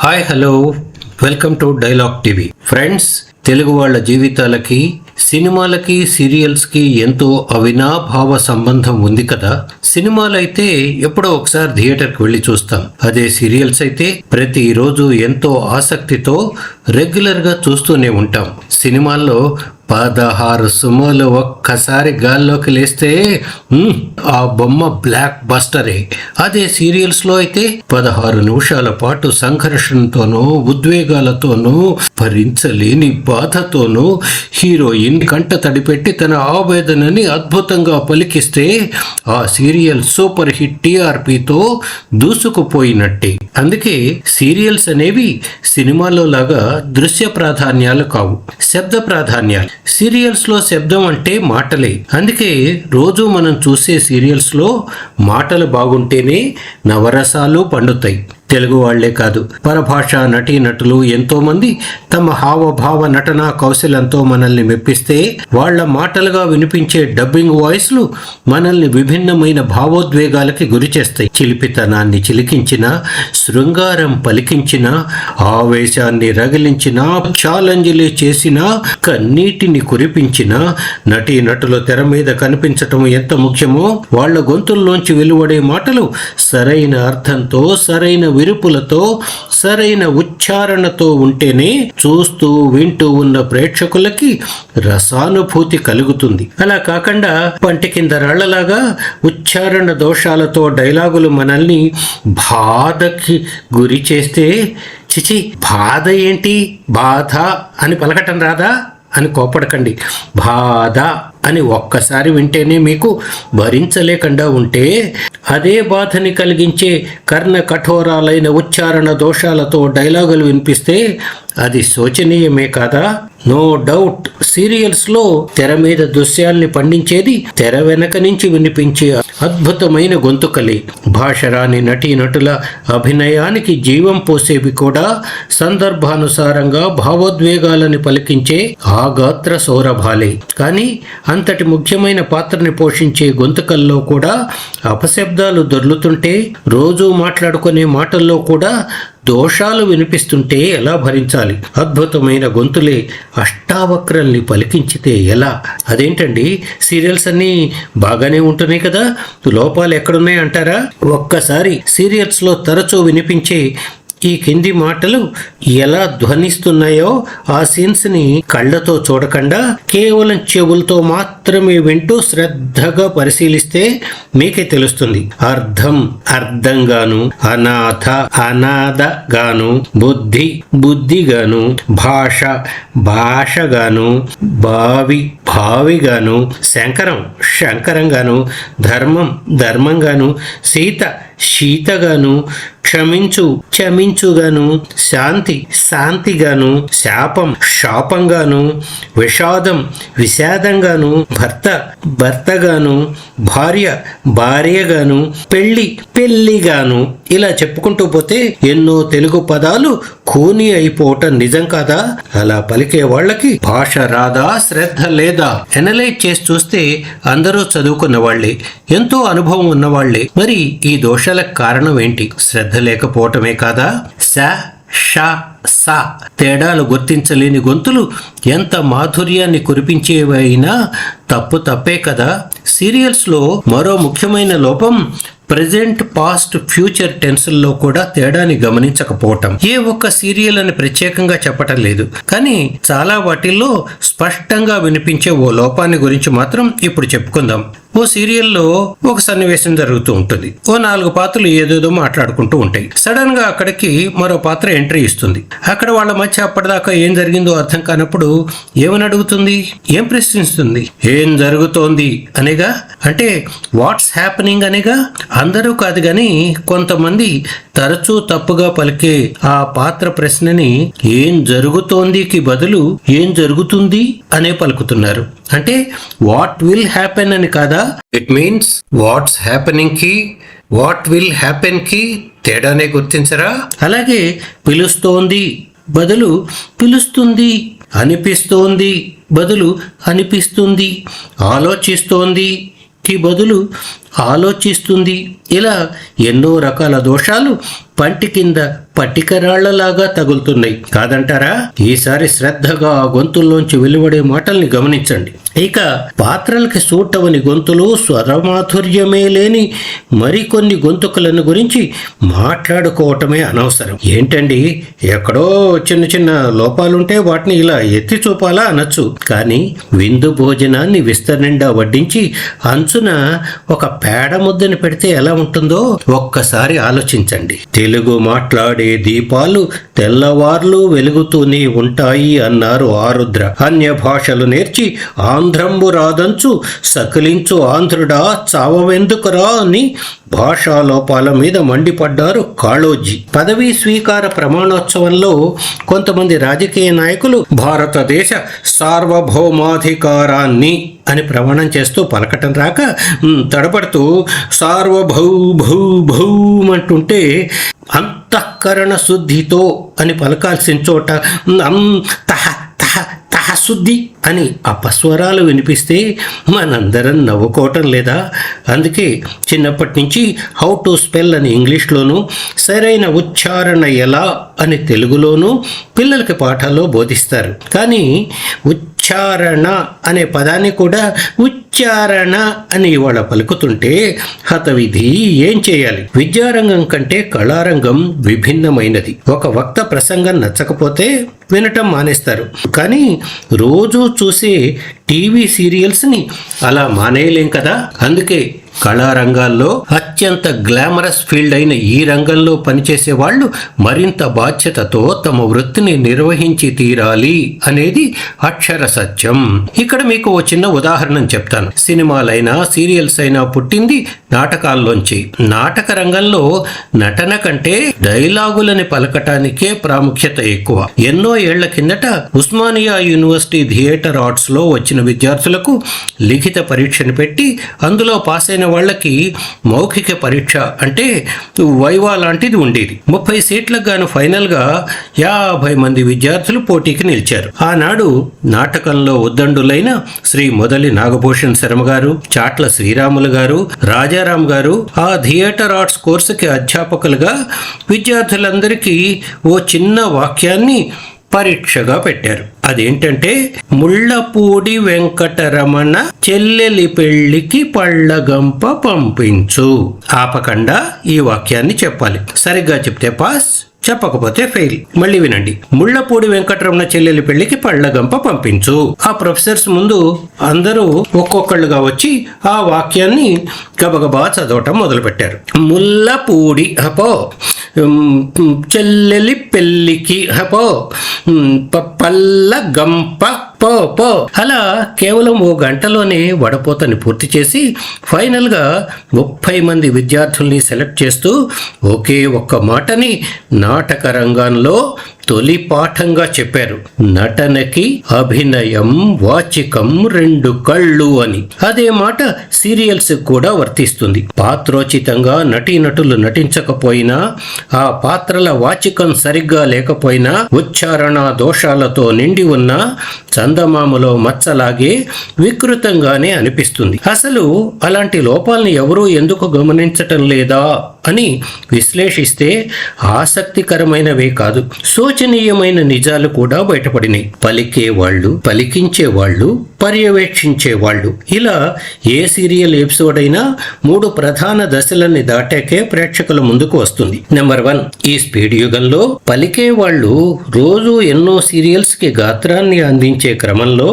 Hi hello welcome to dialogue TV. Friends, Telugu వాళ్ళ జీవితాలకి సినిమాలకి సీరియల్స్కి ఎంతో అవినాభావ సంబంధం ఉంది కదా. సినిమాలైతే ఎప్పుడో ఒకసారి థియేటర్కి వెళ్ళి చూస్తాం. అదే సీరియల్స్ అయితే ప్రతిరోజు ఎంతో ఆసక్తితో రెగ్యులర్గా చూస్తూనే ఉంటాం. సినిమాల్లో 16 సుమోలు ఒక్కసారి గాల్లోకి లేస్తే ఆ బొమ్మ బ్లాక్ బస్టరే. అదే సీరియల్స్ లో అయితే 16 నిమిషాల పాటు సంఘర్షణతోనూ ఉద్వేగాలతోనూ భరించలేని బాధతోనూ హీరోయిన్ కంట తడిపెట్టి తన ఆవేదనని అద్భుతంగా పలికిస్తే ఆ సీరియల్ సూపర్ హిట్ టీఆర్పీతో దూసుకుపోయినట్టే. అందుకే సీరియల్స్ అనేవి సినిమాలో లాగా దృశ్య ప్రాధాన్యాలు కావు, శబ్ద ప్రాధాన్యాలు. సీరియల్స్ లో శబ్దం అంటే మాటలే. అందుకే రోజు మనం చూసే సీరియల్స్ లో మాటలు బాగుంటేనే నవరసాలు పండుతాయి. తెలుగు వాళ్లే కాదు, పరభాష నటీనటులు ఎంతో మంది తమ హావభావ నటనా కౌశలంతో మనల్ని మెప్పిస్తే వాళ్ల మాటలుగా వినిపించే డబ్బింగ్ వాయిస్లు మనల్ని విభిన్నమైన భావోద్వేగాలకి గురి చేస్తాయి. చిలిపితనాన్ని చిలికించిన, శృంగారం పలికించిన, ఆవేశాన్ని రగిలించిన, ఛాలెంజ్లే చేసిన, కన్నీటిని కురిపించిన నటీనటులు తెర మీద కనిపించటం ఎంత ముఖ్యమో వాళ్ల గొంతుల్లోంచి వెలువడే మాటలు సరైన అర్థంతో, సరైన విరుపులతో, సరైన ఉచ్చారణతో ఉంటేనే చూస్తూ వింటూ ఉన్న ప్రేక్షకులకి రసానుభూతి కలుగుతుంది. అలా కాకుండా పంటి కింద రాళ్లలాగా ఉచ్చారణ దోషాలతో డైలాగులు మనల్ని బాధకి గురి చేస్తే, చిచి బాధ ఏంటి, బాధ అని పలకటం రాదా అని కోపడకండి. బాధ అని ఒక్కసారి వింటేనే మీకు భరించలేకుండా ఉంటే, అదే బాధని కలిగించే కర్ణ కఠోరాలైన ఉచ్చారణ దోషాలతో డైలాగులు వినిపిస్తే అది శోచనీయమే కాదా? నో డౌట్ సీరియల్స్ లో తెర మీద దృశ్యాల్ని పండించేది తెర వెనక నుంచి వినిపించే అద్భుతమైన గొంతుకలే. భాష రాని నటీనటుల అభినయానికి జీవం పోసేవి కూడా సందర్భానుసారంగా భావోద్వేగాలని పలికించే ఆ గాత్ర సౌరభాలే. కానీ అంతటి ముఖ్యమైన పాత్రని పోషించే గొంతుకల్లో కూడా అపశబ్దాలు దొర్లుతుంటే, రోజు మాట్లాడుకునే మాటల్లో కూడా దోషాలు వినిపిస్తుంటే ఎలా భరించాలి? అద్భుతమైన గొంతులే అష్టావక్రల్ని పలికించితే ఎలా? అదేంటండి, సీరియల్స్ అన్నీ బాగానే ఉంటున్నాయి కదా, లోపాలు ఎక్కడున్నాయి అంటారా? ఒక్కసారి సీరియల్స్ లో తరచూ వినిపించే ఈ కింది మాటలు ఎలా ధ్వనిస్తున్నాయో ఆ సీన్స్ ని కళ్ళతో చూడకుండా కేవలం చెవులతో మాత్రమే వింటూ శ్రద్ధగా పరిశీలిస్తే మీకే తెలుస్తుంది. అర్థం అర్థంగాను, అనాథ అనాథగాను, బుద్ధి బుద్ధిగాను, భాష భాషగాను, భావి భావిగాను, శంకరం శంకరంగాను, ధర్మం ధర్మంగాను, సీత శీతగాను, క్షమించు క్షమించుగాను, శాంతి శాంతిగాను, శాపం శాపంగాను, విషాదం విషాదంగాను, భర్త భర్తగాను, భార్య భార్యగాను, పెళ్లి పెళ్లిగాను, ఇలా చెప్పుకుంటూ పోతే ఎన్నో తెలుగు పదాలు ఖూనీ అయిపోవటం నిజం కాదా? అలా పలికే వాళ్ళకి భాష రాదా, శ్రద్ధ లేదా? ఎనలైజ్ చేసి చూస్తే అందరూ చదువుకున్న వాళ్లే, ఎంతో అనుభవం ఉన్నవాళ్లే. మరి ఈ దోషాలకు కారణం ఏంటి? శ్రద్ధ లేకపోవటమే కాదా? ష సా తేడాలు గుర్తించలేని గొంతులు ఎంత మాధుర్యాన్ని కురిపించేవైనా తప్పు తప్పే కదా. సీరియల్స్ లో మరో ముఖ్యమైన లోపం ప్రెజెంట్ పాస్ట్ ఫ్యూచర్ టెన్స్ల్లో కూడా తేడాని గమనించకపోవటం. ఏ ఒక్క సీరియల్ అని ప్రత్యేకంగా చెప్పటం లేదు, కానీ చాలా వాటిల్లో స్పష్టంగా వినిపించే ఓ లోపాన్ని గురించి మాత్రం ఇప్పుడు చెప్పుకుందాం. ఓ సీరియల్లో ఒక సన్నివేశం జరుగుతూ ఉంటుంది. ఓ 4 పాత్రలు ఏదేదో మాట్లాడుకుంటూ ఉంటాయి. సడన్ గా అక్కడికి మరో పాత్ర ఎంట్రీ ఇస్తుంది. అక్కడ వాళ్ళ మధ్య అప్పటిదాకా ఏం జరిగిందో అర్థం కానప్పుడు ఏమని అడుగుతుంది, ఏం ప్రశ్నిస్తుంది? ఏం జరుగుతోంది అనేగా, అంటే వాట్స్ హ్యాపెనింగ్ అనేగా. అందరూ కాదు గాని కొంతమంది తరచూ తప్పుగా పలికే ఆ పాత్ర ప్రశ్నని ఏం జరుగుతోందికి బదులు ఏం జరుగుతుంది అనే పలుకుతున్నారు. అంటే వాట్ విల్ హ్యాపెన్ అని కాదా? ఇట్ మీన్స్ వాట్స్ హ్యాపెనింగ్ కి వాట్ విల్ హ్యాపెన్ కి తేడానే గుర్తించరా? అలాగే పిలుస్తోంది బదులు పిలుస్తుంది, అనిపిస్తోంది బదులు అనిపిస్తుంది, ఆలోచిస్తోంది కి బదులు ఆలోచిస్తుంది. ఇలా ఎన్నో రకాల దోషాలు పంటి కింద పట్టికరాళ్లలాగా తగులుతున్నాయి కాదంటారా? ఈసారి శ్రద్ధగా ఆ గొంతుల్లోంచి వెలువడే మాటల్ని గమనించండి. ఇక పాత్రలకి సూట్ అవని గొంతులు, స్వరమాధుర్యమే లేని మరికొన్ని గొంతుకులను గురించి మాట్లాడుకోవటమే అనవసరం. ఏంటండి, ఎక్కడో చిన్న చిన్న లోపాలుంటే వాటిని ఇలా ఎత్తి చూపాలా అనొచ్చు. కానీ విందు భోజనాన్ని విస్తరనిండా వడ్డించి అంచున ఒక పేడ ముద్దని పెడితే ఎలా ఉంటుందో ఒక్కసారి ఆలోచించండి. తెలుగు మాట్లాడే దీపాలు తెల్లవార్లు వెలుగుతూనే ఉంటాయి అన్నారు ఆరుద్ర. అన్య భాషలు నేర్చి ఆంధ్రంబు రాదంచు సకిలించు ఆంధ్రుడా చావవెందుకురా అని భాషాలోపాల మీద మండిపడ్డారు కాళోజీ. పదవీ స్వీకార ప్రమాణోత్సవంలో కొంతమంది రాజకీయ నాయకులు భారతదేశ సార్వభౌమాధికారాన్ని అని ప్రమాణం చేస్తూ పలకటం రాక తడబడుతూ సార్వభౌమంటుంటే అంతఃకరణ శుద్ధితో అని పలకాల్సిన చోట శుద్ధి అని అపస్వరాలు వినిపిస్తే మనందరం నవ్వుకోవటం లేదా? అందుకే చిన్నప్పటి నుంచి హౌ టు స్పెల్ అని ఇంగ్లీష్లోను, సరైన ఉచ్చారణ ఎలా అని తెలుగులోనూ పిల్లలకి పాఠాల్లో బోధిస్తారు. కానీ ఉచ్చారణ అనే పదాన్ని కూడా ఉచ్చారణ అని ఇవాళ పలుకుతుంటే హతవిధి ఏం చేయాలి? విద్యారంగం కంటే కళారంగం విభిన్నమైనది. ఒక వక్త ప్రసంగం నచ్చకపోతే వినటం మానేస్తారు. కానీ రోజూ చూసే టీవీ సీరియల్స్ని అలా మానేయలేం కదా. అందుకే కళారంగాల్లో అత్యంత గ్లామరస్ ఫీల్డ్ అయిన ఈ రంగంలో పనిచేసే వాళ్ళు మరింత బాధ్యతతో తమ వృత్తిని నిర్వహించి తీరాలి అనేది అక్షర సత్యం. ఇక్కడ మీకు ఓ చిన్న ఉదాహరణ చెప్తాను. సినిమాలైనా సీరియల్స్ అయినా పుట్టింది నాటకాల్లోంచి. నాటక రంగంలో నటన కంటే డైలాగులని పలకటానికే ప్రాముఖ్యత ఎక్కువ. ఎన్నో ఏళ్ల కిందట ఉస్మానియా యూనివర్సిటీ థియేటర్ ఆర్ట్స్ లో వచ్చిన విద్యార్థులకు లిఖిత పరీక్షను పెట్టి అందులో పాస్ అయిన వాళ్ళకి మౌఖిక పరీక్ష అంటే వైవా లాంటిది ఉండేది. 30 సీట్లకు గాను ఫైనల్ గా 50 మంది విద్యార్థులు పోటీకి నిలిచారు. ఆనాడు నాటకంలో ఉద్దండులైన శ్రీ మొదలి నాగభూషణ్ శర్మ గారు, చాట్ల శ్రీరాములు గారు, రాజారాం గారు ఆ థియేటర్ ఆర్ట్స్ కోర్సుకి అధ్యాపకులుగా విద్యార్థులందరికీ ఓ చిన్న వాక్యాన్ని పరీక్షగా పెట్టారు. అదేంటంటే, ముళ్ళపూడి వెంకటరమణ చెల్లెలి పెళ్లికి పళ్ళగంప పంపించు. ఆపకుండా ఈ వాక్యాన్ని చెప్పాలి. సరిగ్గా చెప్తే పాస్, చెప్పకపోతే ఫెయిల్. మళ్ళీ వినండి. ముళ్ళపూడి వెంకటరమణ చెల్లెలి పెళ్లికి పళ్ళగంప పంపించు. ఆ ప్రొఫెసర్స్ ముందు అందరూ ఒక్కొక్కళ్ళుగా వచ్చి ఆ వాక్యాన్ని గబగబా చదవటం మొదలుపెట్టారు. ముళ్ళపూడి హపో, చెల్లెలి పెళ్లికి హపో, పళ్ళగంప పో పో. అలా కేవలం ఓ గంటలోనే వడపోతని పూర్తి చేసి ఫైనల్ గా 30 మంది విద్యార్థుల్ని సెలెక్ట్ చేస్తూ ఒకే ఒక్క మాటని నాటక రంగంలో తొలి పాఠంగా చెప్పారు. నటనకి అభినయం వాచికం 2 కళ్ళు అని. అదే మాట సీరియల్స్ కూడా వర్తిస్తుంది. పాత్రోచితంగా నటీనటులు నటించకపోయినా, ఆ పాత్రల వాచికం సరిగ్గా లేకపోయినా, ఉచ్చారణ దోషాలతో నిండి ఉన్న చందమామలో మచ్చలాగే వికృతంగానే అనిపిస్తుంది. అసలు అలాంటి లోపాలని ఎవరూ ఎందుకు గమనించటం లేదా అని విశ్లేషిస్తే ఆసక్తికరమైనవే కాదు, శోచనీయమైన నిజాలు కూడా బయటపడినాయి. పలికేవాళ్ళు, పలికించేవాళ్ళు, పర్యవేక్షించేవాళ్ళు, ఇలా ఏ సీరియల్ ఎపిసోడ్ అయినా 3 ప్రధాన దశలని దాటాకే ప్రేక్షకుల ముందుకు వస్తుంది. నెంబర్ 1, ఈ స్పీడ్ యుగంలో పలికేవాళ్ళు రోజు ఎన్నో సీరియల్స్ కి గాత్రాన్ని అందించే క్రమంలో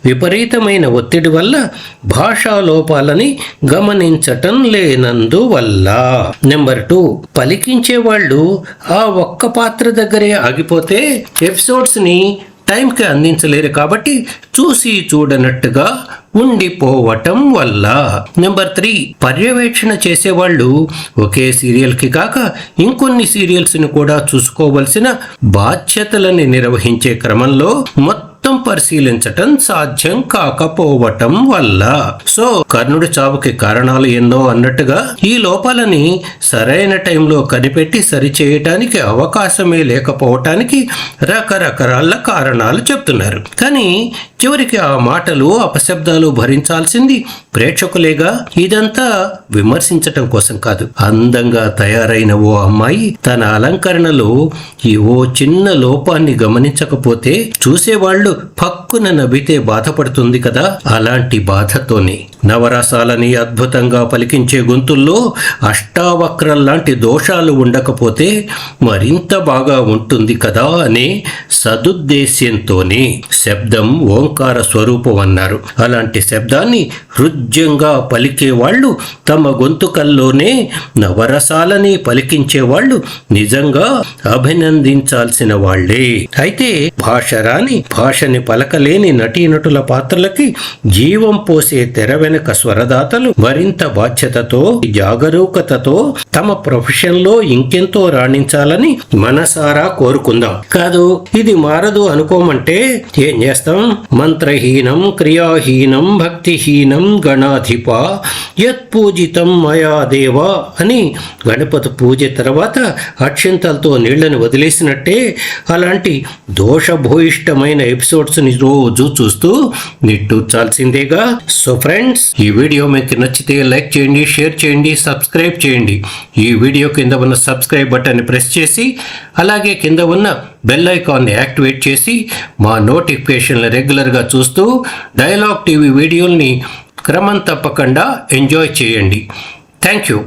విపరీతమైన ఒత్తిడి వల్ల భాషా లోపాలని గమనించటం లేనందువల్ల. నెంబర్ 2, పలికించే వాళ్ళు ఆ ఒక్క పాత్ర దగ్గరే ఆగిపోతే ఎపిసోడ్స్ ని టైంకి అందించలేరు కాబట్టి చూసి చూడనట్టుగా ఉండిపోవటం వల్ల. నెంబర్ 3, పర్యవేక్షణ చేసేవాళ్ళు ఒకే సీరియల్ కి కాక ఇంకొన్ని సీరియల్స్ ని కూడా చూసుకోవలసిన బాధ్యతలని నిర్వహించే క్రమంలో మొత్తం మొత్తం పరిశీలించటం సాధ్యం కాకపోవటం వల్ల. సో కర్ణుడి చావుకి కారణాలు ఎన్నో అన్నట్టుగా ఈ లోపాలని సరైన టైంలో కనిపెట్టి సరిచేయటానికి అవకాశమే లేకపోవటానికి రకరకాల కారణాలు చెప్తున్నారు. కానీ చివరికి ఆ మాటలు అపశబ్దాలు భరించాల్సింది ప్రేక్షకులేగా. ఇదంతా విమర్శించటం కోసం కాదు. అందంగా తయారైన ఓ అమ్మాయి తన అలంకరణలో ఈ ఓ చిన్న లోపాన్ని గమనించకపోతే చూసేవాళ్లు పక్కున నవ్వితే బాధపడుతుంది కదా, అలాంటి బాధతోనే నవరసాలని అద్భుతంగా పలికించే గొంతుల్లో అష్టావక్రల్లాంటి దోషాలు ఉండకపోతే మరింత బాగా ఉంటుంది కదా అనే సదుద్దేశ్యంతోనే శబ్దం ఓంకార స్వరూపం అన్నారు. అలాంటి శబ్దాన్ని హృద్యంగా పలికేవాళ్లు, తమ గొంతుకల్లోనే నవరసాలని పలికించేవాళ్లు నిజంగా అభినందించాల్సిన వాళ్లే. అయితే భాష రాని, భాషని పలకలేని నటీనటుల పాత్రలకి జీవం పోసే తెర వెనుక స్వరదాతలు మరింత బాధ్యతతో, జాగరూకతతో తమ ప్రొఫెషన్ లో ఇంకెంతో రాణించాలని మనసారా కోరుకుందాం. కాదు ఇది మారదు అనుకోమంటే ఏం చేస్తాం? మంత్రహీనం క్రియాహీనం భక్తిహీనం గణాధిప యత్పూజితం మయా దేవ అని గణపతి పూజ తర్వాత అక్షింతలతో నీళ్లను వదిలేసినట్టే అలాంటి దోషభూయిష్టమైన ఎపిసోడ్స్ ని రోజు చూస్తూ నిట్టూర్చాల్సిందేగా. సో ఫ్రెండ్స్, ఈ వీడియో మీకు నచ్చితే లైక్ చేయండి, షేర్ చేయండి, సబ్స్క్రైబ్ చేయండి. ఈ వీడియో కింద ఉన్న సబ్స్క్రైబ్ బటన్ ప్రెస్ చేసి అలాగే కింద ఉన్న బెల్ ఐకాన్ని యాక్టివేట్ చేసి మా నోటిఫికేషన్లు రెగ్యులర్గా చూస్తూ డైలాగ్ టీవీ వీడియోల్ని క్రమం తప్పకుండా ఎంజాయ్ చేయండి. Thank you.